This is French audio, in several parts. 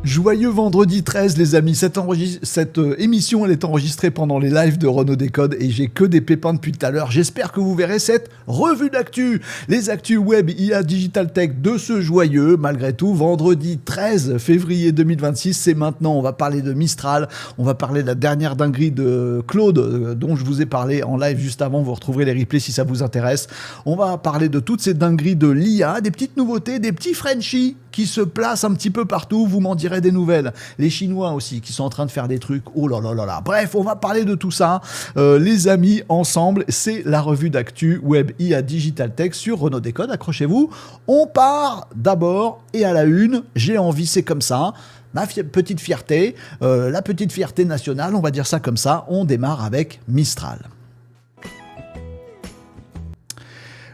Joyeux vendredi 13 les amis, cette émission elle est enregistrée pendant les lives de Renaud Décode et j'ai que des pépins depuis tout à l'heure. J'espère que vous verrez cette revue d'actu, les actus web IA Digital Tech de ce joyeux, malgré tout, vendredi 13 février 2026, c'est maintenant. On va parler de Mistral, on va parler de la dernière dinguerie de Claude dont je vous ai parlé en live juste avant, vous retrouverez les replays si ça vous intéresse. On va parler de toutes ces dingueries de l'IA, des petites nouveautés, des petits Frenchies qui se placent un petit peu partout, vous m'en direz des nouvelles. Les Chinois aussi qui sont en train de faire des trucs, oh là là là là. Bref, on va parler de tout ça, les amis, ensemble. C'est la revue d'actu Web IA Digital Tech sur Renaud Décode, accrochez-vous. On part d'abord et à la une, j'ai envie, c'est comme ça. Ma petite fierté, la petite fierté nationale, on va dire ça comme ça. On démarre avec Mistral.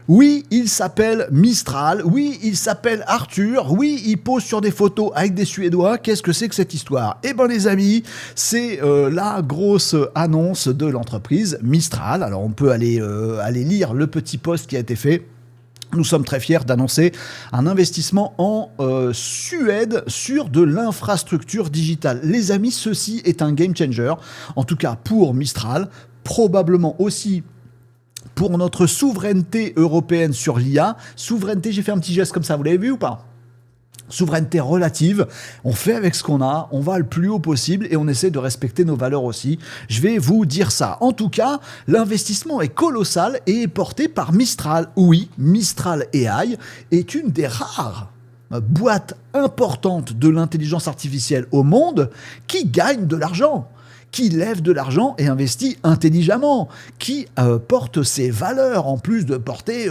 Oui, il s'appelle Mistral, oui, il s'appelle Arthur, oui, il pose sur des photos avec des Suédois. Qu'est-ce que c'est que cette histoire ? Eh ben les amis, c'est la grosse annonce de l'entreprise Mistral. Alors on peut aller lire le petit post qui a été fait. Nous sommes très fiers d'annoncer un investissement en Suède sur de l'infrastructure digitale. Les amis, ceci est un game changer, en tout cas pour Mistral, probablement aussi pour notre souveraineté européenne sur l'IA. Souveraineté, j'ai fait un petit geste comme ça, vous l'avez vu ou pas ? Souveraineté relative, on fait avec ce qu'on a, on va le plus haut possible et on essaie de respecter nos valeurs aussi. Je vais vous dire ça. En tout cas, l'investissement est colossal et est porté par Mistral. Oui, Mistral AI est une des rares boîtes importantes de l'intelligence artificielle au monde qui gagne de l'argent, qui lève de l'argent et investit intelligemment, qui porte ses valeurs en plus de porter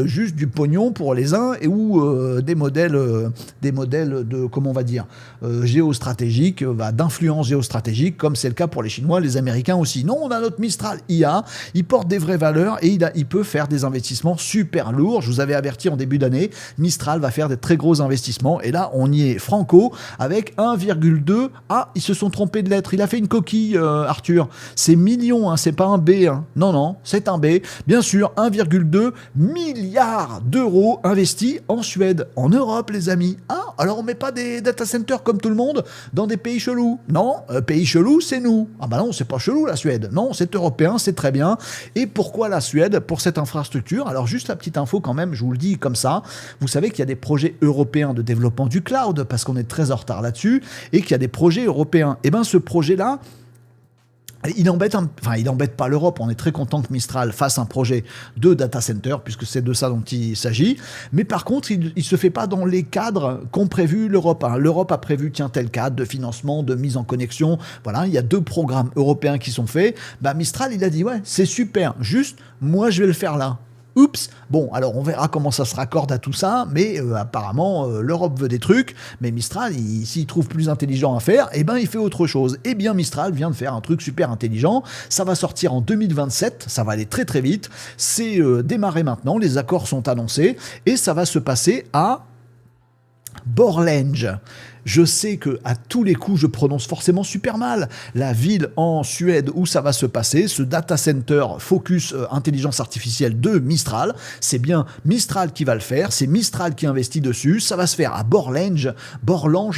juste du pognon pour les uns et ou des modèles de, comment on va dire, géostratégiques, d'influence géostratégique, comme c'est le cas pour les Chinois, les Américains aussi. Non, on a notre Mistral IA, il porte des vraies valeurs et il peut faire des investissements super lourds. Je vous avais averti en début d'année, Mistral va faire des très gros investissements et là, on y est franco avec 1,2. Ah, ils se sont trompés de lettres, il a fait une coquille. Arthur, c'est millions, hein, c'est pas un B. Hein. Non, non, c'est un B. Bien sûr, 1,2 milliard d'euros investis en Suède, en Europe, les amis. Ah, alors on met pas des data centers comme tout le monde dans des pays chelous. Non, pays chelou, c'est nous. Ah bah non, c'est pas chelou la Suède. Non, c'est européen, c'est très bien. Et pourquoi la Suède ? Pour cette infrastructure. Alors juste la petite info quand même, je vous le dis comme ça. Vous savez qu'il y a des projets européens de développement du cloud, parce qu'on est très en retard là-dessus, et qu'il y a des projets européens. Et bien ce projet-là, il embête pas l'Europe. On est très content que Mistral fasse un projet de data center, puisque c'est de ça dont il s'agit. Mais par contre, il se fait pas dans les cadres qu'ont prévu l'Europe. Hein. L'Europe a prévu, tel cadre de financement, de mise en connexion. Voilà, il y a 2 programmes européens qui sont faits. Bah, Mistral, il a dit, ouais, c'est super. Juste, moi, je vais le faire là. Oups, bon, alors on verra comment ça se raccorde à tout ça, mais apparemment l'Europe veut des trucs, mais Mistral, s'il trouve plus intelligent à faire, eh ben il fait autre chose. Eh bien Mistral vient de faire un truc super intelligent, ça va sortir en 2027, ça va aller très très vite, c'est démarré maintenant, les accords sont annoncés, et ça va se passer à Borlänge. Je sais que à tous les coups, je prononce forcément super mal la ville en Suède où ça va se passer, ce data center focus intelligence artificielle de Mistral. C'est bien Mistral qui va le faire, c'est Mistral qui investit dessus. Ça va se faire à Borlänge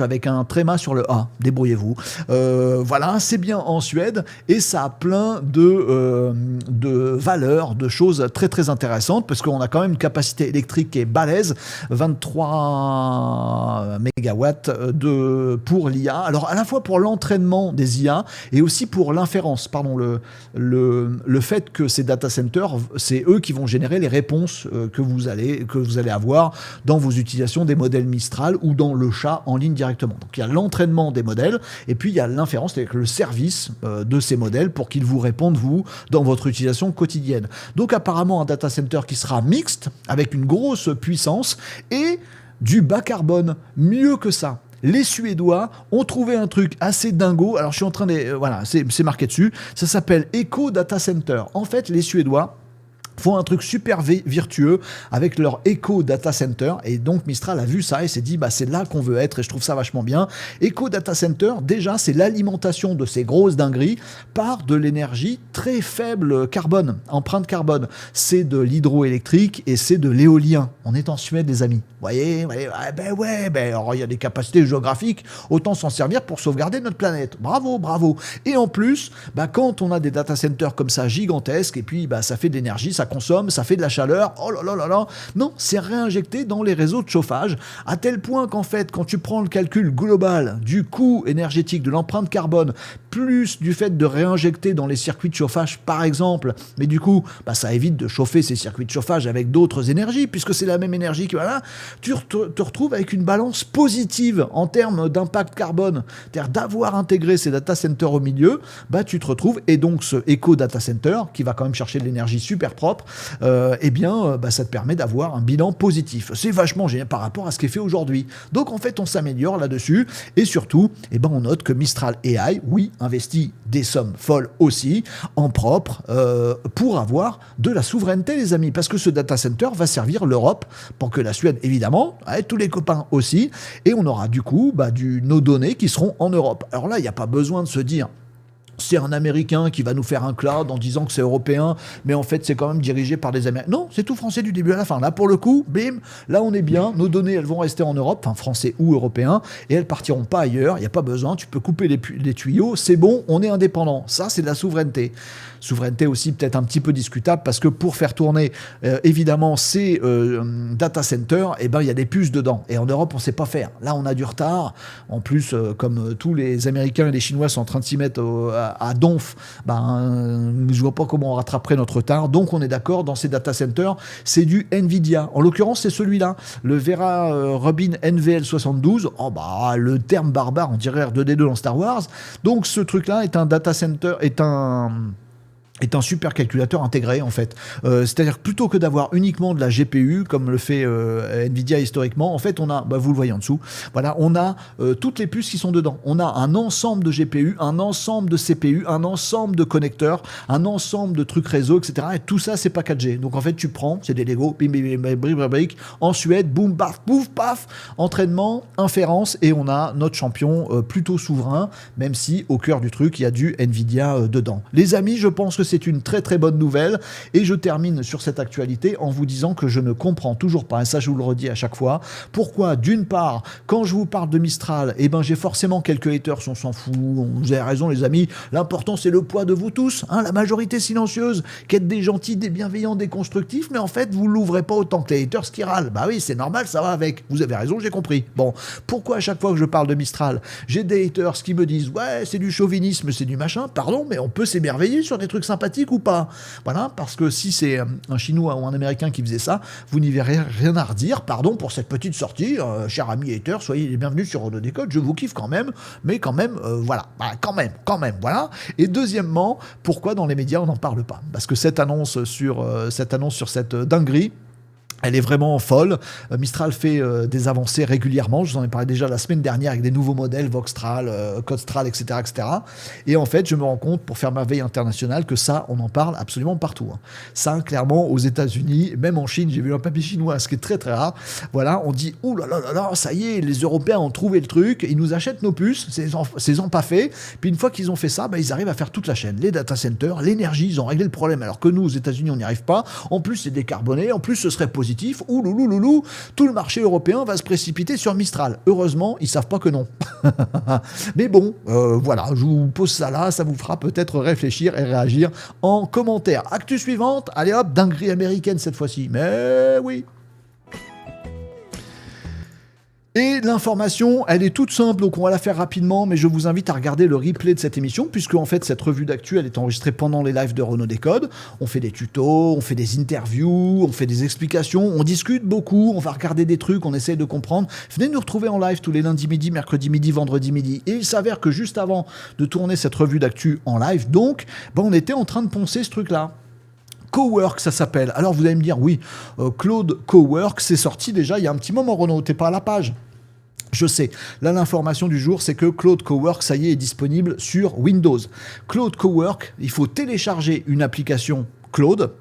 avec un tréma sur le A. Débrouillez-vous. Voilà, c'est bien en Suède et ça a plein de valeurs, de choses très très intéressantes parce qu'on a quand même une capacité électrique qui est balèze, 23 mégawatts pour l'IA, alors à la fois pour l'entraînement des IA et aussi pour l'inférence, le fait que ces data centers, c'est eux qui vont générer les réponses que vous allez avoir dans vos utilisations des modèles Mistral ou dans le chat en ligne directement. Donc il y a l'entraînement des modèles et puis il y a l'inférence, c'est-à-dire le service de ces modèles pour qu'ils vous répondent vous dans votre utilisation quotidienne. Donc apparemment un data center qui sera mixte avec une grosse puissance et du bas carbone, mieux que ça. Les Suédois ont trouvé un truc assez dingo. Alors, je suis en train de... voilà, c'est marqué dessus. Ça s'appelle Eco Data Center. En fait, les Suédois font un truc super virtueux avec leur Eco Data Center, et donc Mistral a vu ça et s'est dit c'est là qu'on veut être, et je trouve ça vachement bien. Eco Data Center, déjà c'est l'alimentation de ces grosses dingueries par de l'énergie très faible carbone, empreinte carbone. C'est de l'hydroélectrique et c'est de l'éolien. On est en Suède, les amis. Vous voyez, alors il y a des capacités géographiques, autant s'en servir pour sauvegarder notre planète. Bravo. Et en plus, quand on a des data centers comme ça gigantesques, et puis ça fait de l'énergie, ça consomme, ça fait de la chaleur, oh là là, non, c'est réinjecté dans les réseaux de chauffage, à tel point qu'en fait, quand tu prends le calcul global du coût énergétique, de l'empreinte carbone, plus du fait de réinjecter dans les circuits de chauffage, par exemple, mais du coup, ça évite de chauffer ces circuits de chauffage avec d'autres énergies, puisque c'est la même énergie que tu te retrouves avec une balance positive en termes d'impact carbone. C'est-à-dire d'avoir intégré ces data centers au milieu, tu te retrouves, et donc ce Eco Data Center, qui va quand même chercher de l'énergie super propre, ça te permet d'avoir un bilan positif. C'est vachement génial par rapport à ce qui est fait aujourd'hui. Donc en fait, on s'améliore là-dessus, et surtout, on note que Mistral AI, oui, investit des sommes folles aussi, en propre, pour avoir de la souveraineté, les amis, parce que ce data center va servir l'Europe, pour que la Suède, évidemment, tous les copains aussi, et on aura du coup nos données qui seront en Europe. Alors là, il n'y a pas besoin de se dire c'est un Américain qui va nous faire un cloud en disant que c'est européen, mais en fait c'est quand même dirigé par des Américains. Non, c'est tout français du début à la fin. Là pour le coup, bim, là on est bien, nos données elles vont rester en Europe, enfin français ou européens, et elles partiront pas ailleurs, il n'y a pas besoin, tu peux couper les tuyaux, c'est bon, on est indépendant. Ça c'est de la souveraineté. Souveraineté aussi peut-être un petit peu discutable, parce que pour faire tourner évidemment ces data centers, il y a des puces dedans, et en Europe on sait pas faire. Là on a du retard, en plus comme tous les Américains et les Chinois sont en train de s'y mettre à donf, je vois pas comment on rattraperait notre retard. Donc on est d'accord, dans ces data centers, c'est du Nvidia. En l'occurrence, c'est celui-là, le Vera Rubin NVL72. Le terme barbare, on dirait R2D2 dans Star Wars. Donc ce truc-là est un data center, est un supercalculateur intégré en fait. C'est-à-dire que plutôt que d'avoir uniquement de la GPU comme le fait Nvidia historiquement, en fait on a, vous le voyez en dessous, voilà, on a toutes les puces qui sont dedans. On a un ensemble de GPU, un ensemble de CPU, un ensemble de connecteurs, un ensemble de trucs réseau, etc. Et tout ça c'est pas 4G. Donc en fait tu prends, c'est des Lego, bim, bim, bim, bim, bric, en Suède, boum, paf, pouf, paf, entraînement, inférence, et on a notre champion plutôt souverain, même si au cœur du truc il y a du Nvidia dedans. Les amis, je pense que c'est une très très bonne nouvelle, et je termine sur cette actualité en vous disant que je ne comprends toujours pas, et ça je vous le redis à chaque fois, pourquoi d'une part quand je vous parle de Mistral, j'ai forcément quelques haters, on s'en fout, vous avez raison les amis, l'important c'est le poids de vous tous, la majorité silencieuse, qui êtes des gentils, des bienveillants, des constructifs, mais en fait vous l'ouvrez pas autant que les haters qui râlent. Oui, c'est normal, ça va avec, vous avez raison, j'ai compris. Bon, pourquoi à chaque fois que je parle de Mistral, j'ai des haters qui me disent ouais c'est du chauvinisme, c'est du machin, pardon, mais on peut s'émerveiller sur des trucs sympathique ou pas. Voilà, parce que si c'est un Chinois ou un Américain qui faisait ça, vous n'y verrez rien à redire. Pardon pour cette petite sortie, cher ami hater, soyez les bienvenus sur Renaud Décode, je vous kiffe quand même, mais quand même, voilà, quand même, voilà. Et deuxièmement, pourquoi dans les médias on n'en parle pas? Parce que cette annonce sur cette dinguerie, elle est vraiment folle. Mistral fait des avancées régulièrement. Je vous en ai parlé déjà la semaine dernière avec des nouveaux modèles, Voxtral, Codestral, etc., etc. Et en fait, je me rends compte, pour faire ma veille internationale, que ça, on en parle absolument partout. Ça, clairement, aux États-Unis, même en Chine, j'ai vu un papier chinois, ce qui est très très rare. Voilà, on dit, ouh là là là là, ça y est, les Européens ont trouvé le truc, ils nous achètent nos puces, c'est pas fait. Puis une fois qu'ils ont fait ça, ils arrivent à faire toute la chaîne. Les data centers, l'énergie, ils ont réglé le problème. Alors que nous, aux États-Unis, on n'y arrive pas. En plus, c'est décarboné. En plus, ce serait positif. Ouh loulou, tout le marché européen va se précipiter sur Mistral. Heureusement, ils savent pas que non. Mais bon, voilà, je vous pose ça là, ça vous fera peut-être réfléchir et réagir en commentaire. Actu suivante, allez hop, dinguerie américaine cette fois-ci. Mais oui. Et l'information, elle est toute simple, donc on va la faire rapidement, mais je vous invite à regarder le replay de cette émission, puisque en fait cette revue d'actu, elle est enregistrée pendant les lives de Renaud Décode. On fait des tutos, on fait des interviews, on fait des explications, on discute beaucoup, on va regarder des trucs, on essaye de comprendre. Venez nous retrouver en live tous les lundis midi, mercredi midi, vendredi midi. Et il s'avère que juste avant de tourner cette revue d'actu en live, donc, on était en train de poncer ce truc-là. Cowork, ça s'appelle. Alors vous allez me dire, oui, Claude Cowork, c'est sorti déjà il y a un petit moment, Renaud, t'es pas à la page. Je sais. Là, l'information du jour, c'est que Claude Cowork, ça y est disponible sur Windows. Claude Cowork, il faut télécharger une application Claude.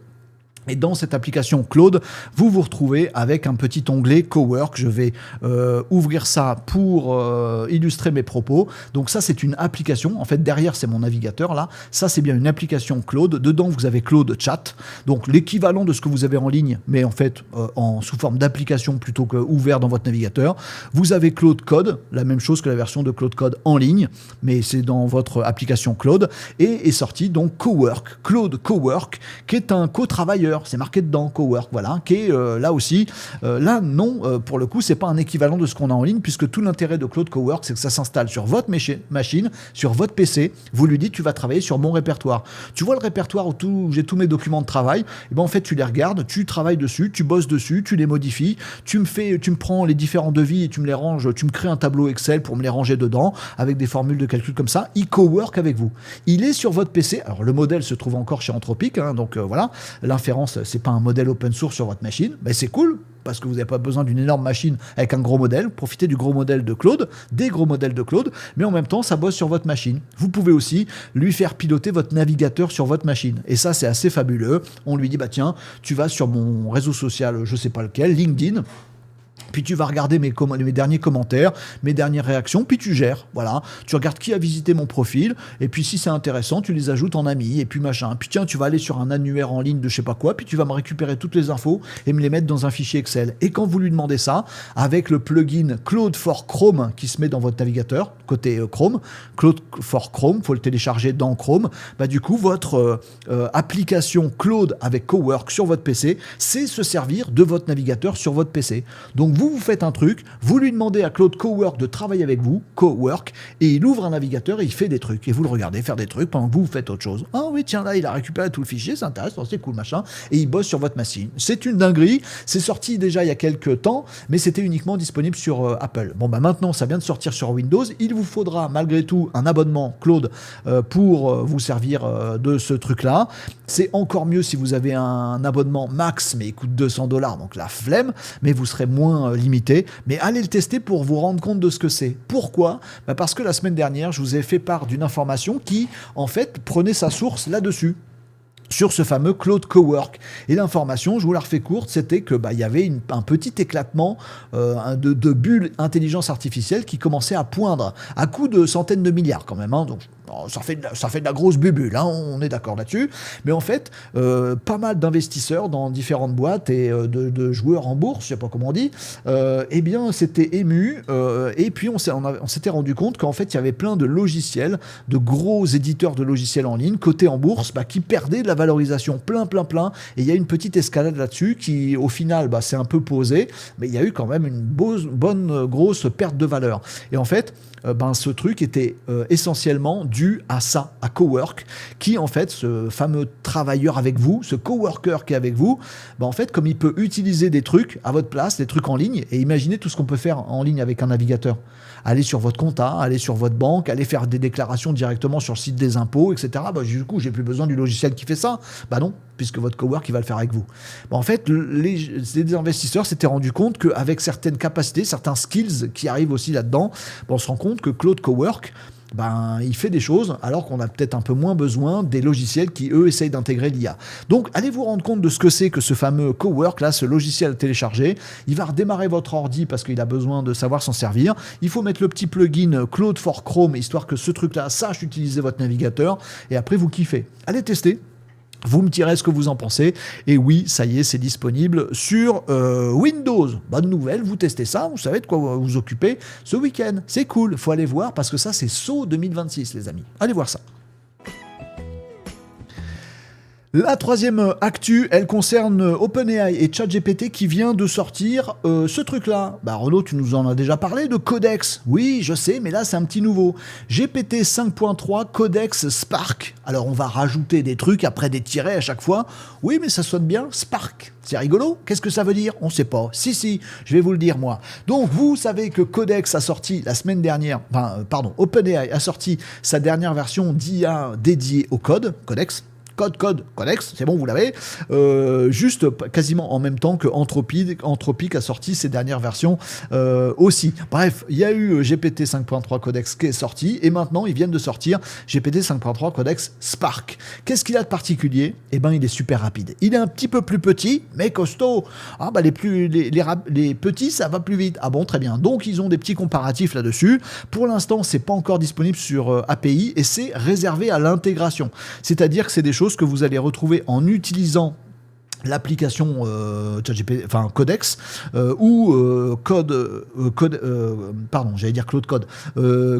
Et dans cette application Claude, vous vous retrouvez avec un petit onglet Cowork. Je vais ouvrir ça pour illustrer mes propos. Donc ça, c'est une application. En fait, derrière, c'est mon navigateur là. Ça, c'est bien une application Claude. Dedans, vous avez Claude Chat. Donc l'équivalent de ce que vous avez en ligne, mais en fait sous forme d'application plutôt que ouvert dans votre navigateur. Vous avez Claude Code, la même chose que la version de Claude Code en ligne, mais c'est dans votre application Claude. Et est sorti donc Cowork, Claude Cowork, qui est un co-travailleur. C'est marqué dedans, Cowork, voilà, qui est là aussi. Là, non, pour le coup, c'est pas un équivalent de ce qu'on a en ligne, puisque tout l'intérêt de Claude Cowork, c'est que ça s'installe sur votre machine, sur votre PC. Vous lui dites, tu vas travailler sur mon répertoire. Tu vois le répertoire où j'ai tous mes documents de travail. Et ben en fait, tu les regardes, tu travailles dessus, tu bosses dessus, tu les modifies, tu me prends les différents devis et tu me les ranges, tu me crées un tableau Excel pour me les ranger dedans, avec des formules de calcul comme ça. Il cowork avec vous. Il est sur votre PC. Alors, le modèle se trouve encore chez Anthropic, hein, donc voilà. L'inférence, c'est pas un modèle open source sur votre machine, mais c'est cool parce que vous n'avez pas besoin d'une énorme machine avec un gros modèle. Profitez du gros modèle de Claude, des gros modèles de Claude, mais en même temps, ça bosse sur votre machine. Vous pouvez aussi lui faire piloter votre navigateur sur votre machine. Et ça, c'est assez fabuleux. On lui dit, bah tiens, tu vas sur mon réseau social, je sais pas lequel, LinkedIn. Puis tu vas regarder mes derniers commentaires, mes dernières réactions, puis tu gères, voilà. Tu regardes qui a visité mon profil, et puis si c'est intéressant, tu les ajoutes en amis, et puis machin. Puis tiens, tu vas aller sur un annuaire en ligne de je sais pas quoi, puis tu vas me récupérer toutes les infos et me les mettre dans un fichier Excel. Et quand vous lui demandez ça, avec le plugin Claude for Chrome qui se met dans votre navigateur, côté Chrome, Claude for Chrome, il faut le télécharger dans Chrome, bah du coup, votre application Claude avec Cowork sur votre PC, c'est se servir de votre navigateur sur votre PC. Donc vous faites un truc, vous lui demandez à Claude Cowork de travailler avec vous, Cowork, et il ouvre un navigateur et il fait des trucs. Et vous le regardez faire des trucs pendant que vous faites autre chose. Ah oui, tiens, là, il a récupéré tout le fichier, c'est intéressant, c'est cool, machin. Et il bosse sur votre machine. C'est une dinguerie. C'est sorti déjà il y a quelques temps, mais c'était uniquement disponible sur Apple. Bon, bah maintenant, ça vient de sortir sur Windows. Il vous faudra malgré tout un abonnement Claude pour vous servir de ce truc-là. C'est encore mieux si vous avez un abonnement max, mais il coûte $200, donc la flemme, mais vous serez moins limité. Mais allez le tester pour vous rendre compte de ce que c'est. Pourquoi ? Bah parce que la semaine dernière, je vous ai fait part d'une information qui, en fait, prenait sa source là-dessus, sur ce fameux Claude Cowork. Et l'information, je vous la refais courte, c'était que il y avait un petit éclatement de bulles intelligence artificielle qui commençait à poindre à coups de centaines de milliards quand même. Hein, donc ça fait de la grosse bubule, hein, on est d'accord là-dessus. Mais en fait, pas mal d'investisseurs dans différentes boîtes et de joueurs en bourse, je sais pas comment on dit, eh bien, s'étaient émus. Et puis, on s'était rendu compte qu'en fait, il y avait plein de logiciels, de gros éditeurs de logiciels en ligne, cotés en bourse, qui perdaient de la valorisation plein. Et il y a une petite escalade là-dessus qui, au final, s'est un peu posée. Mais il y a eu quand même une bonne grosse perte de valeur. Et en fait, ce truc était essentiellement dû à ça, à Cowork, qui en fait, ce fameux travailleur avec vous, ce coworker qui est avec vous, en fait, comme il peut utiliser des trucs à votre place, des trucs en ligne, et imaginez tout ce qu'on peut faire en ligne avec un navigateur. Aller sur votre compta, aller sur votre banque, aller faire des déclarations directement sur le site des impôts, etc. Du coup, j'ai plus besoin du logiciel qui fait ça. Non, puisque votre cowork, il va le faire avec vous. En fait, les investisseurs s'étaient rendus compte qu'avec certaines capacités, certains skills qui arrivent aussi là-dedans, on se rend compte que Claude Cowork, il fait des choses alors qu'on a peut-être un peu moins besoin des logiciels qui, eux, essayent d'intégrer l'IA. Donc, allez vous rendre compte de ce que c'est que ce fameux Cowork, là, ce logiciel téléchargé. Il va redémarrer votre ordi parce qu'il a besoin de savoir s'en servir. Il faut mettre le petit plugin Claude for Chrome, histoire que ce truc-là sache utiliser votre navigateur. Et après, vous kiffez. Allez tester. Vous me direz ce que vous en pensez. Et oui, ça y est, c'est disponible sur Windows. Bonne nouvelle, vous testez ça, vous savez de quoi vous occuper ce week-end. C'est cool, faut aller voir parce que ça, c'est SAU 2026, les amis. Allez voir ça. La troisième actu, elle concerne OpenAI et ChatGPT qui vient de sortir ce truc-là. Renaud, tu nous en as déjà parlé de Codex. Oui, je sais, mais là, c'est un petit nouveau. GPT 5.3 Codex Spark. Alors, on va rajouter des trucs après des tirets à chaque fois. Oui, mais ça sonne bien, Spark. C'est rigolo. Qu'est-ce que ça veut dire ? On ne sait pas. Si, je vais vous le dire, moi. Donc, vous savez que Codex a sorti la semaine dernière, OpenAI a sorti sa dernière version d'IA dédiée au code, Codex. Codex, c'est bon, vous l'avez. Juste quasiment en même temps que Anthropic a sorti ses dernières versions aussi. Bref, il y a eu GPT 5.3 Codex qui est sorti, et maintenant ils viennent de sortir GPT 5.3 Codex Spark. Qu'est-ce qu'il a de particulier? Eh ben, il est super rapide. Il est un petit peu plus petit, mais costaud. Ah bah les petits, ça va plus vite. Ah bon, très bien. Donc ils ont des petits comparatifs là-dessus. Pour l'instant, c'est pas encore disponible sur API, et c'est réservé à l'intégration. C'est-à-dire que c'est des choses que vous allez retrouver en utilisant l'application Codex ou j'allais dire Claude Code,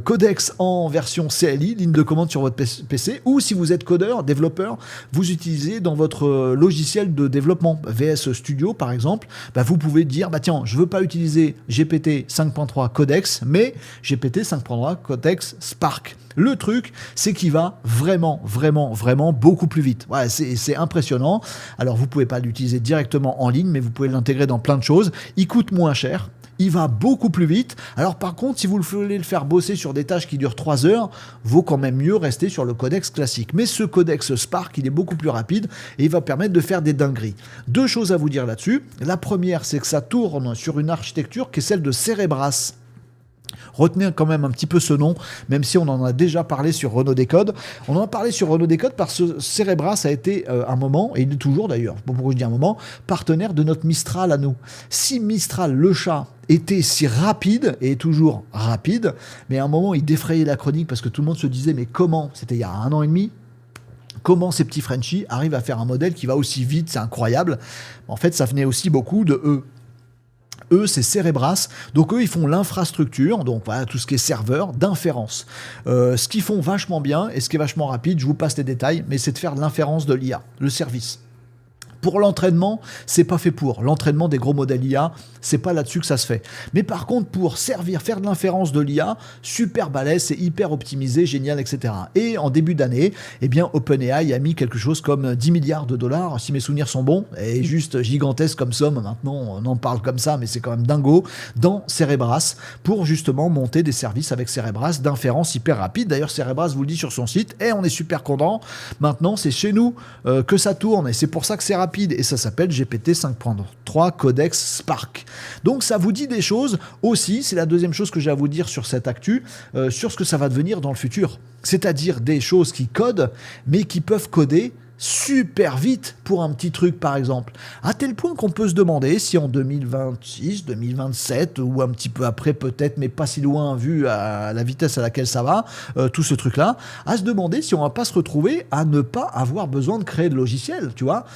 Codex en version CLI, ligne de commande sur votre PC, ou si vous êtes codeur, développeur, vous utilisez dans votre logiciel de développement VS Studio par exemple, vous pouvez dire tiens, je veux pas utiliser GPT 5.3 Codex, mais GPT 5.3 Codex Spark. Le truc, c'est qu'il va vraiment beaucoup plus vite. Ouais, c'est impressionnant. Alors, vous pouvez pas l'utiliser directement en ligne, mais vous pouvez l'intégrer dans plein de choses. Il coûte moins cher. Il va beaucoup plus vite. Alors par contre, si vous voulez le faire bosser sur des tâches qui durent 3 heures, vaut quand même mieux rester sur le codex classique. Mais ce codex Spark, il est beaucoup plus rapide et il va permettre de faire des dingueries. 2 choses à vous dire là-dessus. La première, c'est que ça tourne sur une architecture qui est celle de Cerebras. Retenez quand même un petit peu ce nom, même si on en a déjà parlé sur Renault Décode. On en a parlé sur Renault Décode parce que Cerebras a été un moment, et il est toujours d'ailleurs, pourquoi je dis un moment, partenaire de notre Mistral à nous. Si Mistral, le chat, était si rapide, et est toujours rapide, mais à un moment il défrayait la chronique parce que tout le monde se disait mais comment, c'était il y a 1 an et demi, comment ces petits Frenchies arrivent à faire un modèle qui va aussi vite, c'est incroyable. En fait, ça venait aussi beaucoup de eux. Eux, c'est Cerebras. Donc, eux, ils font l'infrastructure, donc voilà, tout ce qui est serveur, d'inférence. Ce qu'ils font vachement bien, et ce qui est vachement rapide, je vous passe les détails, mais c'est de faire de l'inférence de l'IA, le service. Pour l'entraînement, c'est pas fait pour. L'entraînement des gros modèles IA, c'est pas là-dessus que ça se fait. Mais par contre, pour faire de l'inférence de l'IA, super balèze, c'est hyper optimisé, génial, etc. Et en début d'année, OpenAI a mis quelque chose comme 10 milliards de dollars, si mes souvenirs sont bons, et juste gigantesque comme somme, maintenant on en parle comme ça, mais c'est quand même dingo, dans Cerebras, pour justement monter des services avec Cerebras d'inférence hyper rapide. D'ailleurs, Cerebras vous le dit sur son site, et on est super content. Maintenant, c'est chez nous que ça tourne, et c'est pour ça que c'est rapide. Et ça s'appelle GPT 5.3 Codex Spark. Donc ça vous dit des choses aussi, c'est la deuxième chose que j'ai à vous dire sur cette actu, sur ce que ça va devenir dans le futur. C'est-à-dire des choses qui codent, mais qui peuvent coder super vite pour un petit truc par exemple, à tel point qu'on peut se demander si en 2026, 2027 ou un petit peu après peut-être, mais pas si loin vu à la vitesse à laquelle ça va, tout ce truc là, à se demander si on va pas se retrouver à ne pas avoir besoin de créer de logiciel, tu vois,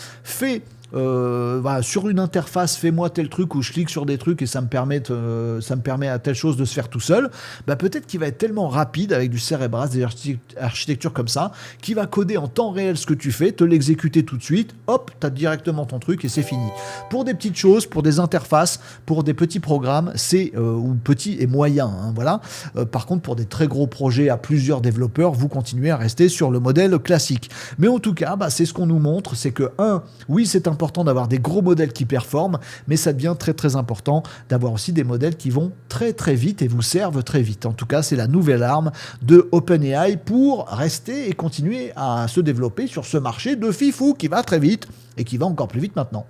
sur une interface, fais-moi tel truc où je clique sur des trucs et ça me permet à telle chose de se faire tout seul. Peut-être qu'il va être tellement rapide avec du Cerebras, des architectures comme ça, qui va coder en temps réel ce que tu fais, te l'exécuter tout de suite, hop, t'as directement ton truc et c'est fini. Pour des petites choses, pour des interfaces, pour des petits programmes, ou petits et moyens, voilà. Par contre, pour des très gros projets à plusieurs développeurs, vous continuez à rester sur le modèle classique. Mais en tout cas, c'est ce qu'on nous montre, c'est que oui, c'est important d'avoir des gros modèles qui performent, mais ça devient très très important d'avoir aussi des modèles qui vont très très vite et vous servent très vite. En tout cas, c'est la nouvelle arme de OpenAI pour rester et continuer à se développer sur ce marché de fifou qui va très vite et qui va encore plus vite maintenant.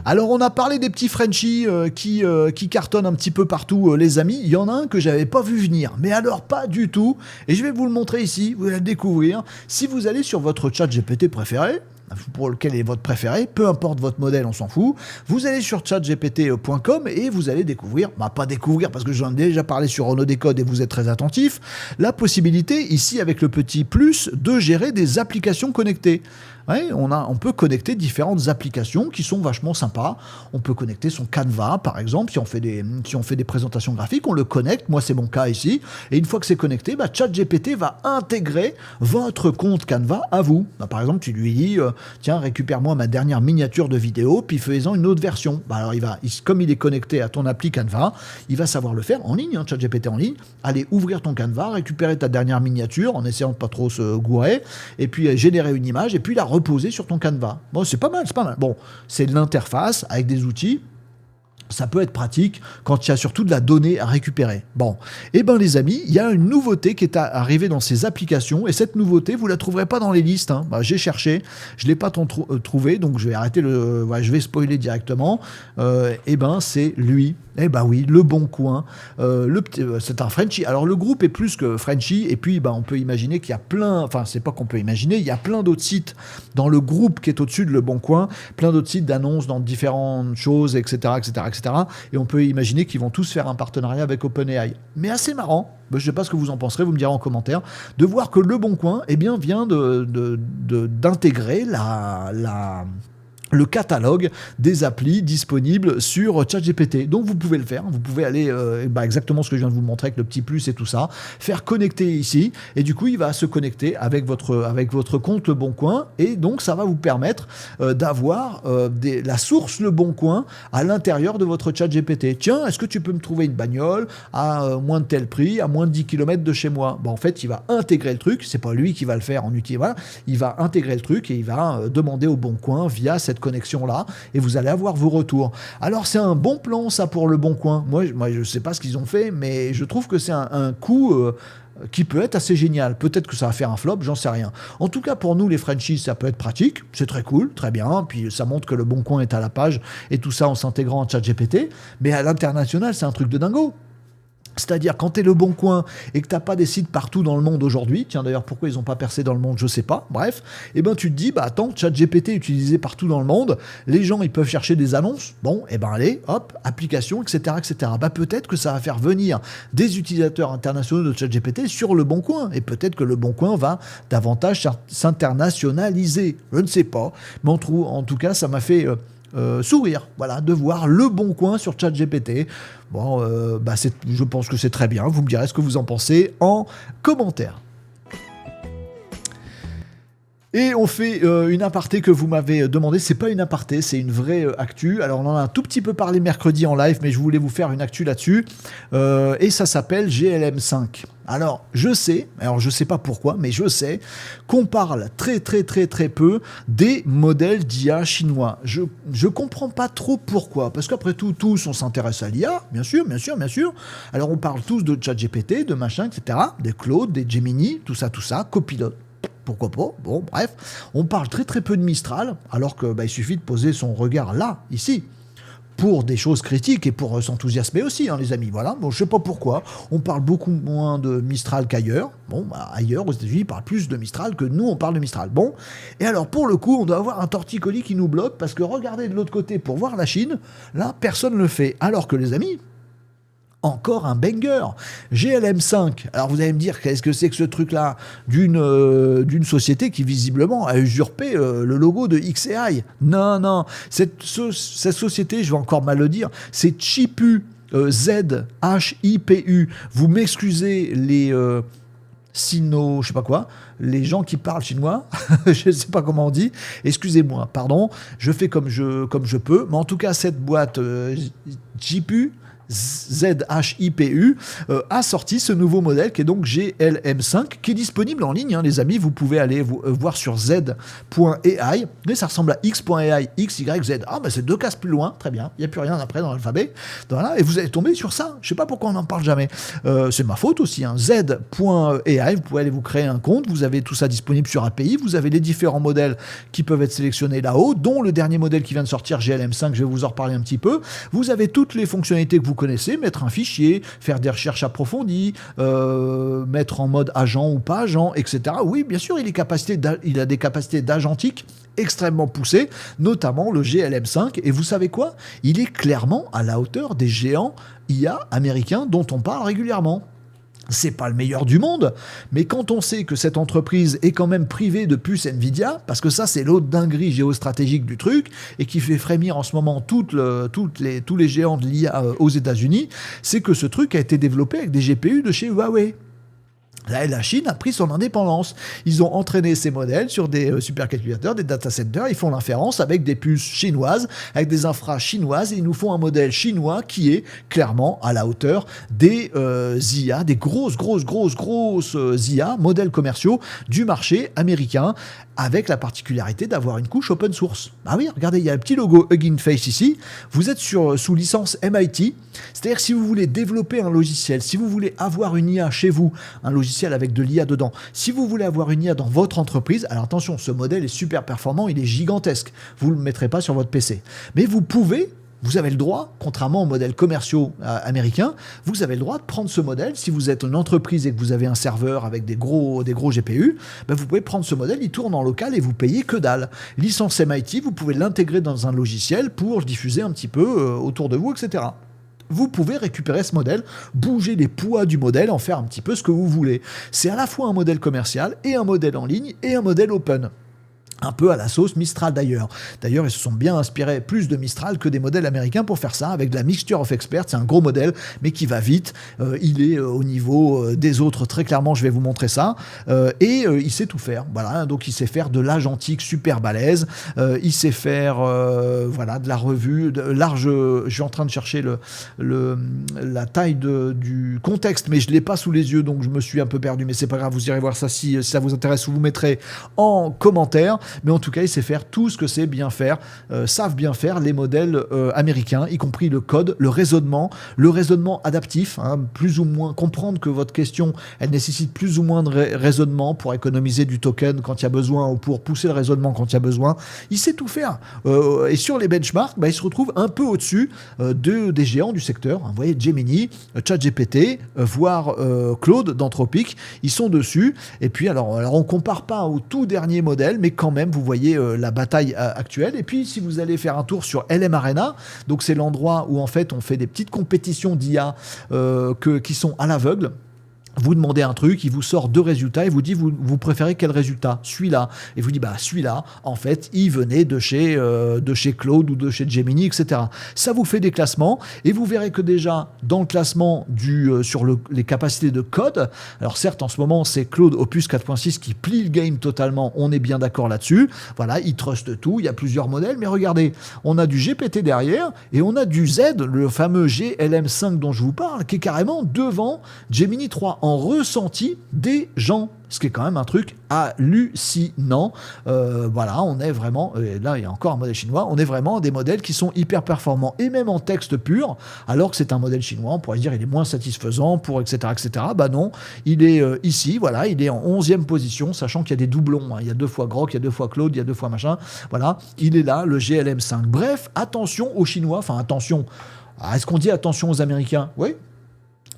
Alors on a parlé des petits Frenchies qui cartonnent un petit peu partout, les amis. Il y en a un que j'avais pas vu venir, mais alors pas du tout. Et je vais vous le montrer ici, vous allez le découvrir. Si vous allez sur votre chat GPT préféré, pour lequel est votre préféré, peu importe votre modèle, on s'en fout. Vous allez sur chatgpt.com et vous allez découvrir, pas découvrir parce que j'en ai déjà parlé sur Renault Décode et vous êtes très attentifs, la possibilité ici avec le petit plus de gérer des applications connectées. Ouais, on peut connecter différentes applications qui sont vachement sympas. On peut connecter son Canva, par exemple, si on fait des présentations graphiques, on le connecte. Moi, c'est mon cas ici. Et une fois que c'est connecté, ChatGPT va intégrer votre compte Canva à vous. Par exemple, tu lui dis, tiens, récupère-moi ma dernière miniature de vidéo, puis fais-en une autre version. Alors, comme il est connecté à ton appli Canva, il va savoir le faire en ligne, ChatGPT en ligne. Aller ouvrir ton Canva, récupérer ta dernière miniature en essayant de pas trop se gourer, et puis générer une image, et puis la reposer sur ton Canva. Bon, c'est pas mal. Bon, c'est de l'interface avec des outils. Ça peut être pratique quand il y a surtout de la donnée à récupérer. Bon, eh ben les amis, il y a une nouveauté qui est arrivée dans ces applications, et cette nouveauté, vous la trouverez pas dans les listes. Hein. Bah, j'ai cherché, je l'ai pas trouvé, donc je vais arrêter je vais spoiler directement. Eh ben c'est lui. Eh ben oui, Le Bon Coin. C'est un Frenchie. Alors le groupe est plus que Frenchie, et puis on peut imaginer qu'il y a plein, enfin c'est pas qu'on peut imaginer, il y a plein d'autres sites dans le groupe qui est au-dessus de Le Bon Coin, plein d'autres sites d'annonces dans différentes choses, etc., etc., etc. Et on peut imaginer qu'ils vont tous faire un partenariat avec OpenAI. Mais assez marrant, je ne sais pas ce que vous en penserez, vous me direz en commentaire, de voir que Le Bon Coin vient d'intégrer le catalogue des applis disponibles sur ChatGPT. Donc vous pouvez le faire, vous pouvez aller exactement ce que je viens de vous montrer avec le petit plus et tout ça, faire connecter ici, et du coup il va se connecter avec votre compte Le Bon Coin, et donc ça va vous permettre d'avoir la source Le Bon Coin à l'intérieur de votre ChatGPT. Tiens, est-ce que tu peux me trouver une bagnole à moins de tel prix, à moins de 10 km de chez moi? En fait, il va intégrer le truc, c'est pas lui qui va le faire en outil, voilà, il va intégrer le truc et il va demander au Bon Coin via cette connexion là, et vous allez avoir vos retours. Alors c'est un bon plan ça pour Le Bon Coin. Moi je sais pas ce qu'ils ont fait, mais je trouve que c'est un coup qui peut être assez génial. Peut-être que ça va faire un flop, j'en sais rien. En tout cas, pour nous les Frenchies, ça peut être pratique, c'est très cool, très bien, puis ça montre que Le Bon Coin est à la page, et tout ça en s'intégrant en ChatGPT, mais à l'international, c'est un truc de dingo. C'est-à-dire, quand tu es Le Bon Coin et que tu n'as pas des sites partout dans le monde aujourd'hui, tiens d'ailleurs, pourquoi ils n'ont pas percé dans le monde, je sais pas, bref, et ben tu te dis, attends, ChatGPT est utilisé partout dans le monde, les gens ils peuvent chercher des annonces, allez, hop, application, etc., etc. Peut-être que ça va faire venir des utilisateurs internationaux de ChatGPT sur Le Bon Coin, et peut-être que Le Bon Coin va davantage s'internationaliser, je ne sais pas, mais en tout cas, ça m'a fait sourire, voilà, de voir Le Bon Coin sur ChatGPT. Je pense que c'est très bien. Vous me direz ce que vous en pensez en commentaire. Et on fait une aparté que vous m'avez demandé. C'est pas une aparté, c'est une vraie actu. Alors on en a un tout petit peu parlé mercredi en live, mais je voulais vous faire une actu là-dessus. Et ça s'appelle GLM5. Alors je sais pas pourquoi, mais je sais qu'on parle très très très très peu des modèles d'IA chinois. Je comprends pas trop pourquoi, parce qu'après tout, tous on s'intéresse à l'IA, bien sûr. Alors on parle tous de ChatGPT, de machin, etc., des Claude, des Gemini, tout ça, Copilot. Pourquoi pas? Bon, bref, on parle très très peu de Mistral, alors que il suffit de poser son regard là, ici, pour des choses critiques et pour s'enthousiasmer aussi, les amis. Voilà. Bon, je sais pas pourquoi. On parle beaucoup moins de Mistral qu'ailleurs. Ailleurs, aux États-Unis, ils parlent plus de Mistral que nous, on parle de Mistral. Bon. Et alors, pour le coup, on doit avoir un torticolis qui nous bloque, parce que regardez de l'autre côté pour voir la Chine, là, personne ne le fait. Alors que les amis, encore un banger, GLM5. Alors vous allez me dire, qu'est-ce que c'est que ce truc-là d'une société qui visiblement a usurpé le logo de XAI? Non, cette société, je vais encore mal le dire, c'est Chipu, ZHIPU. Vous m'excusez les je sais pas quoi, les gens qui parlent chinois, je sais pas comment on dit, excusez-moi, pardon, je fais comme je peux, mais en tout cas cette boîte Chipu, ZHIPU, a sorti ce nouveau modèle qui est donc GLM5, qui est disponible en ligne, les amis. Vous pouvez aller voir sur z.ai, mais ça ressemble à x.ai, x, y, z. C'est 2 cases plus loin, très bien, il n'y a plus rien après dans l'alphabet. Voilà, et vous allez tomber sur ça, je sais pas pourquoi on n'en parle jamais. C'est ma faute aussi, z.ai, vous pouvez aller vous créer un compte, vous avez tout ça disponible sur API, vous avez les différents modèles qui peuvent être sélectionnés là-haut, dont le dernier modèle qui vient de sortir, GLM5, je vais vous en reparler un petit peu. Vous avez toutes les fonctionnalités que vous connaissez, mettre un fichier, faire des recherches approfondies, mettre en mode agent ou pas agent, etc. Oui, bien sûr, il a des capacités d'agentique extrêmement poussées, notamment le GLM5, et vous savez quoi? Il est clairement à la hauteur des géants IA américains dont on parle régulièrement. C'est pas le meilleur du monde, mais quand on sait que cette entreprise est quand même privée de puces Nvidia, parce que ça c'est l'autre dinguerie géostratégique du truc, et qui fait frémir en ce moment tous les géants de l'IA aux États-Unis, c'est que ce truc a été développé avec des GPU de chez Huawei. Là, la Chine a pris son indépendance. Ils ont entraîné ces modèles sur des supercalculateurs, des data centers. Ils font l'inférence avec des puces chinoises, avec des infras chinoises. Et ils nous font un modèle chinois qui est clairement à la hauteur des IA, des grosses IA, modèles commerciaux du marché américain, avec la particularité d'avoir une couche open source. Ah oui, regardez, il y a un petit logo Hugging Face ici. Vous êtes sous licence MIT. C'est-à-dire que si vous voulez développer un logiciel, si vous voulez avoir une IA chez vous, un logiciel avec de l'IA dedans, si vous voulez avoir une IA dans votre entreprise, alors attention, ce modèle est super performant, il est gigantesque. Vous ne le mettrez pas sur votre PC. Mais vous avez le droit, contrairement aux modèles commerciaux américains, vous avez le droit de prendre ce modèle. Si vous êtes une entreprise et que vous avez un serveur avec des gros GPU, ben vous pouvez prendre ce modèle, il tourne en local et vous payez que dalle. Licence MIT, vous pouvez l'intégrer dans un logiciel pour le diffuser un petit peu autour de vous, etc. Vous pouvez récupérer ce modèle, bouger les poids du modèle, en faire un petit peu ce que vous voulez. C'est à la fois un modèle commercial et un modèle en ligne et un modèle open. Un peu à la sauce Mistral d'ailleurs. D'ailleurs, ils se sont bien inspirés plus de Mistral que des modèles américains pour faire ça, avec de la Mixture of Experts. C'est un gros modèle, mais qui va vite. Il est au niveau des autres, très clairement, je vais vous montrer ça. Il sait tout faire. Voilà, donc il sait faire de l'agentique super balèze. Il sait faire de la revue, large. Je suis en train de chercher la taille du contexte, mais je ne l'ai pas sous les yeux, donc je me suis un peu perdu. Mais c'est pas grave, vous irez voir ça si ça vous intéresse, ou vous mettrez en commentaire. Mais en tout cas, il sait faire tout ce que c'est bien faire, savent bien faire les modèles américains, y compris le code, le raisonnement adaptif, plus ou moins comprendre que votre question, elle nécessite plus ou moins de raisonnement pour économiser du token quand il y a besoin ou pour pousser le raisonnement quand il y a besoin. Il sait tout faire. Et sur les benchmarks, il se retrouve un peu au-dessus des géants du secteur. Vous voyez, Gemini, ChatGPT, voire Claude d'Anthropic, ils sont dessus. Et puis, alors on compare pas au tout dernier modèle, mais quand même, vous voyez la bataille actuelle. Et puis, si vous allez faire un tour sur LM Arena, donc c'est l'endroit où en fait on fait des petites compétitions d'IA qui sont à l'aveugle. Vous demandez un truc, il vous sort 2 résultats et vous dit vous préférez quel résultat ? Celui-là. Et vous dit celui-là, en fait, il venait de chez Claude ou de chez Gemini, etc. Ça vous fait des classements et vous verrez que déjà dans le classement sur les capacités de code, alors certes en ce moment c'est Claude Opus 4.6 qui plie le game totalement, on est bien d'accord là-dessus. Voilà, il trust tout, il y a plusieurs modèles, mais regardez, on a du GPT derrière et on a du Z, le fameux GLM5 dont je vous parle, qui est carrément devant Gemini 3 en ressenti des gens, ce qui est quand même un truc hallucinant. On est vraiment, là il y a encore un modèle chinois, on est vraiment des modèles qui sont hyper performants, et même en texte pur, alors que c'est un modèle chinois, on pourrait dire il est moins satisfaisant pour etc. Non, il est ici, voilà, il est en 11e position, sachant qu'il y a des doublons, il y a 2 fois Grok, il y a 2 fois Claude, il y a 2 fois machin, voilà, il est là, le GLM5. Bref, attention aux Chinois, attention, est-ce qu'on dit attention aux Américains ? Oui.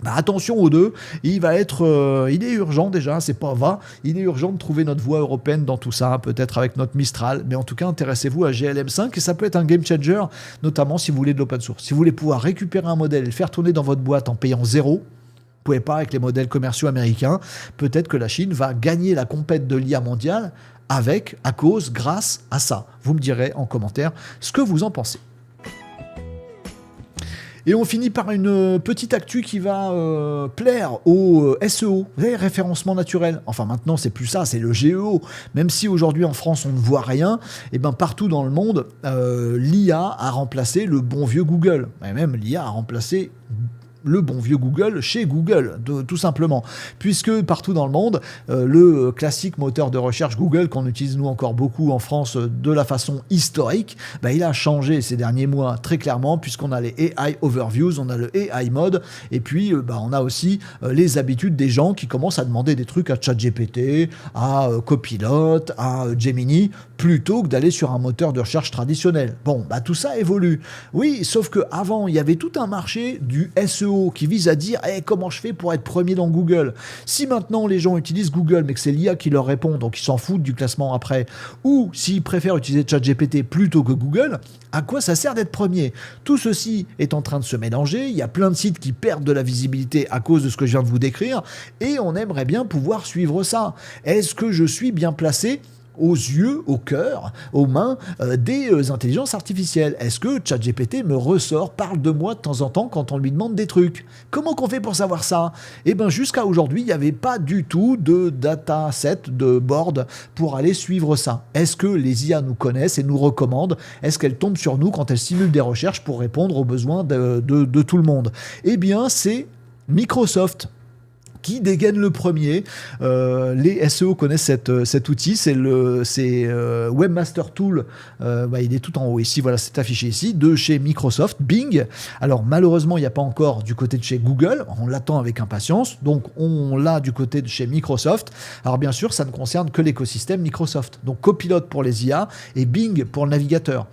Attention aux deux, il est urgent déjà, c'est pas va, il est urgent de trouver notre voie européenne dans tout ça, peut-être avec notre Mistral, mais en tout cas intéressez-vous à GLM5 et ça peut être un game changer, notamment si vous voulez de l'open source. Si vous voulez pouvoir récupérer un modèle et le faire tourner dans votre boîte en payant 0, vous pouvez pas avec les modèles commerciaux américains, peut-être que la Chine va gagner la compète de l'IA mondiale grâce à ça. Vous me direz en commentaire ce que vous en pensez. Et on finit par une petite actu qui va plaire au SEO, vous savez, référencement naturel. Enfin maintenant c'est plus ça, c'est le GEO. Même si aujourd'hui en France on ne voit rien, et partout dans le monde, l'IA a remplacé le bon vieux Google. Et même l'IA a remplacé le bon vieux Google chez Google, tout simplement. Puisque partout dans le monde, le classique moteur de recherche Google, qu'on utilise nous encore beaucoup en France de la façon historique, il a changé ces derniers mois très clairement, puisqu'on a les AI Overviews, on a le AI Mode, et puis on a aussi les habitudes des gens qui commencent à demander des trucs à ChatGPT, à Copilot, à Gemini, plutôt que d'aller sur un moteur de recherche traditionnel. Bon, tout ça évolue. Oui, sauf qu'avant, il y avait tout un marché du SEO qui vise à dire comment je fais pour être premier dans Google. Si maintenant les gens utilisent Google mais que c'est l'IA qui leur répond, donc ils s'en foutent du classement après, ou s'ils préfèrent utiliser ChatGPT plutôt que Google, à quoi ça sert d'être premier ? Tout ceci est en train de se mélanger, il y a plein de sites qui perdent de la visibilité à cause de ce que je viens de vous décrire, et on aimerait bien pouvoir suivre ça. Est-ce que je suis bien placé aux yeux, au cœur, aux mains des intelligences artificielles. Est-ce que ChatGPT me ressort, parle de moi de temps en temps quand on lui demande des trucs? Comment qu'on fait pour savoir ça? Eh bien, jusqu'à aujourd'hui, il n'y avait pas du tout de dataset, de board pour aller suivre ça. Est-ce que les IA nous connaissent et nous recommandent? Est-ce qu'elles tombent sur nous quand elles simulent des recherches pour répondre aux besoins de tout le monde? Eh bien, c'est Microsoft qui dégaine le premier. Les SEO connaissent cet outil, c'est Webmaster Tool, il est tout en haut ici, voilà, c'est affiché ici, de chez Microsoft, Bing. Alors malheureusement, il n'y a pas encore du côté de chez Google, on l'attend avec impatience, donc on l'a du côté de chez Microsoft. Alors bien sûr, ça ne concerne que l'écosystème Microsoft, donc Copilot pour les IA et Bing pour le navigateur.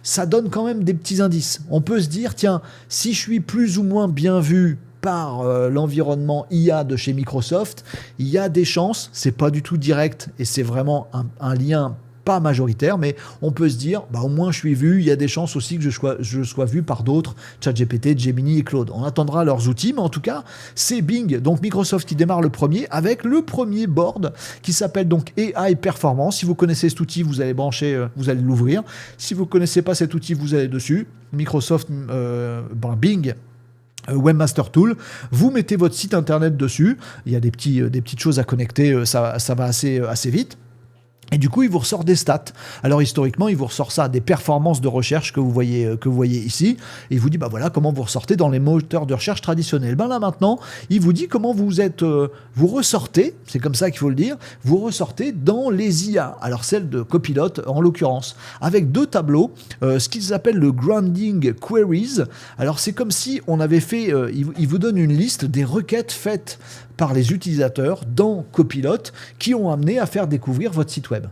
Ça donne quand même des petits indices. On peut se dire, tiens, si je suis plus ou moins bien vu par l'environnement IA de chez Microsoft, il y a des chances, c'est pas du tout direct et c'est vraiment un lien pas majoritaire, mais on peut se dire, au moins je suis vu, il y a des chances aussi que je sois vu par d'autres, ChatGPT, Gemini et Claude. On attendra leurs outils, mais en tout cas, c'est Bing, donc Microsoft qui démarre le premier, avec le premier board qui s'appelle donc AI Performance. Si vous connaissez cet outil, vous allez brancher, vous allez l'ouvrir. Si vous connaissez pas cet outil, vous allez dessus. Microsoft, Bing, Webmaster Tool, vous mettez votre site internet dessus, il y a des petites choses à connecter, ça va assez vite. Et du coup, il vous ressort des stats. Alors historiquement, il vous ressort ça, des performances de recherche que vous voyez ici. Et il vous dit, voilà comment vous ressortez dans les moteurs de recherche traditionnels. Là maintenant, il vous dit comment vous ressortez, c'est comme ça qu'il faut le dire, vous ressortez dans les IA. Alors celle de Copilot en l'occurrence, avec deux tableaux, ce qu'ils appellent le grounding queries. Alors c'est comme si on avait fait, il vous donne une liste des requêtes faites par les utilisateurs dans Copilot qui ont amené à faire découvrir votre site web.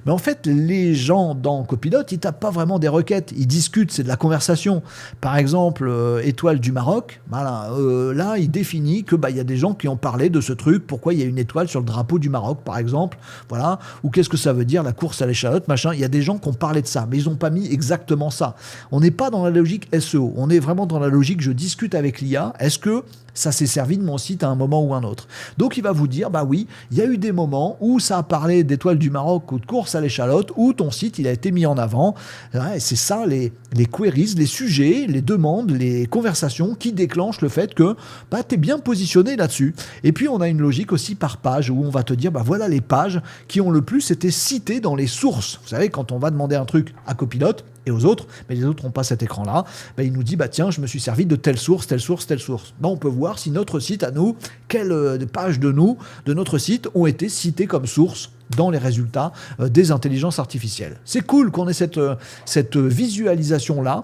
Mais en fait, les gens dans Copilot, ils tapent pas vraiment des requêtes, ils discutent, c'est de la conversation. Par exemple, étoile du Maroc, voilà, là, il définit que il y a des gens qui ont parlé de ce truc, pourquoi il y a une étoile sur le drapeau du Maroc, par exemple, voilà, ou qu'est-ce que ça veut dire, la course à l'échalote, machin. Il y a des gens qui ont parlé de ça, mais ils n'ont pas mis exactement ça. On n'est pas dans la logique SEO, on est vraiment dans la logique je discute avec l'IA, est-ce que ça s'est servi de mon site à un moment ou un autre. Donc il va vous dire, oui, il y a eu des moments où ça a parlé d'étoiles du Maroc ou de course à l'échalote, où ton site il a été mis en avant. Ouais, c'est ça les queries, les sujets, les demandes, les conversations qui déclenchent le fait que tu es bien positionné là-dessus. Et puis on a une logique aussi par page où on va te dire, voilà les pages qui ont le plus été citées dans les sources. Vous savez, quand on va demander un truc à Copilot, et aux autres, mais les autres n'ont pas cet écran-là, il nous dit, tiens, je me suis servi de telle source, telle source, telle source. On peut voir si notre site à nous, quelles pages de notre site ont été citées comme source dans les résultats des intelligences artificielles. C'est cool qu'on ait cette visualisation-là.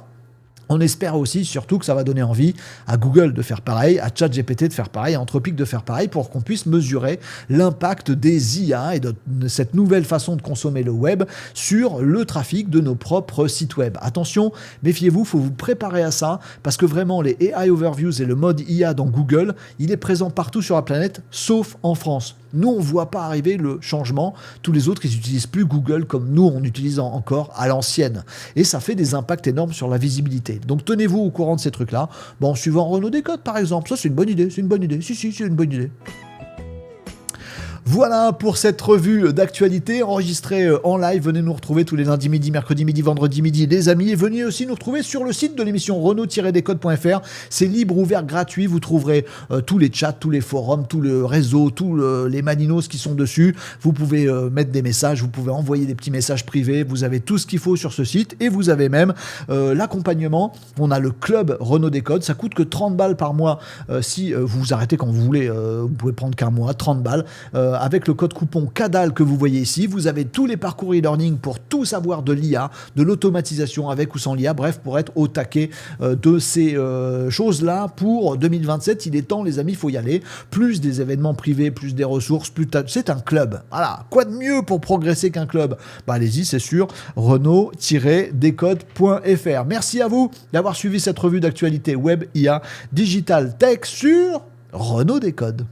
On espère aussi, surtout, que ça va donner envie à Google de faire pareil, à ChatGPT de faire pareil, à Anthropic de faire pareil, pour qu'on puisse mesurer l'impact des IA et de cette nouvelle façon de consommer le web sur le trafic de nos propres sites web. Attention, méfiez-vous, il faut vous préparer à ça, parce que vraiment, les AI Overviews et le mode IA dans Google, il est présent partout sur la planète, sauf en France. Nous, on ne voit pas arriver le changement. Tous les autres, ils n'utilisent plus Google comme nous, on utilise encore à l'ancienne. Et ça fait des impacts énormes sur la visibilité. Donc, tenez-vous au courant de ces trucs-là. En suivant Renaud Descotes, par exemple. Ça, c'est une bonne idée. C'est une bonne idée. Si, c'est une bonne idée. Voilà pour cette revue d'actualité enregistrée en live. Venez nous retrouver tous les lundis midi, mercredi midi, vendredi midi, les amis. Et venez aussi nous retrouver sur le site de l'émission renaud-descotes.fr. C'est libre, ouvert, gratuit. Vous trouverez tous les chats, tous les forums, tout le réseau, tous les maninos qui sont dessus. Vous pouvez mettre des messages, vous pouvez envoyer des petits messages privés. Vous avez tout ce qu'il faut sur ce site. Et vous avez même l'accompagnement. On a le club Renaud Descotes. Ça coûte que 30 balles par mois. Si vous vous arrêtez quand vous voulez, vous pouvez prendre qu'un mois, 30 balles. Avec le code coupon CADAL que vous voyez ici, vous avez tous les parcours e-learning pour tout savoir de l'IA, de l'automatisation avec ou sans l'IA, bref, pour être au taquet de ces choses-là pour 2027. Il est temps, les amis, il faut y aller. Plus des événements privés, plus des ressources, c'est un club. Voilà, quoi de mieux pour progresser qu'un club? Allez-y, c'est sûr, renaud-descotes.fr. Merci à vous d'avoir suivi cette revue d'actualité web, IA, digital, tech sur Renaud Descotes.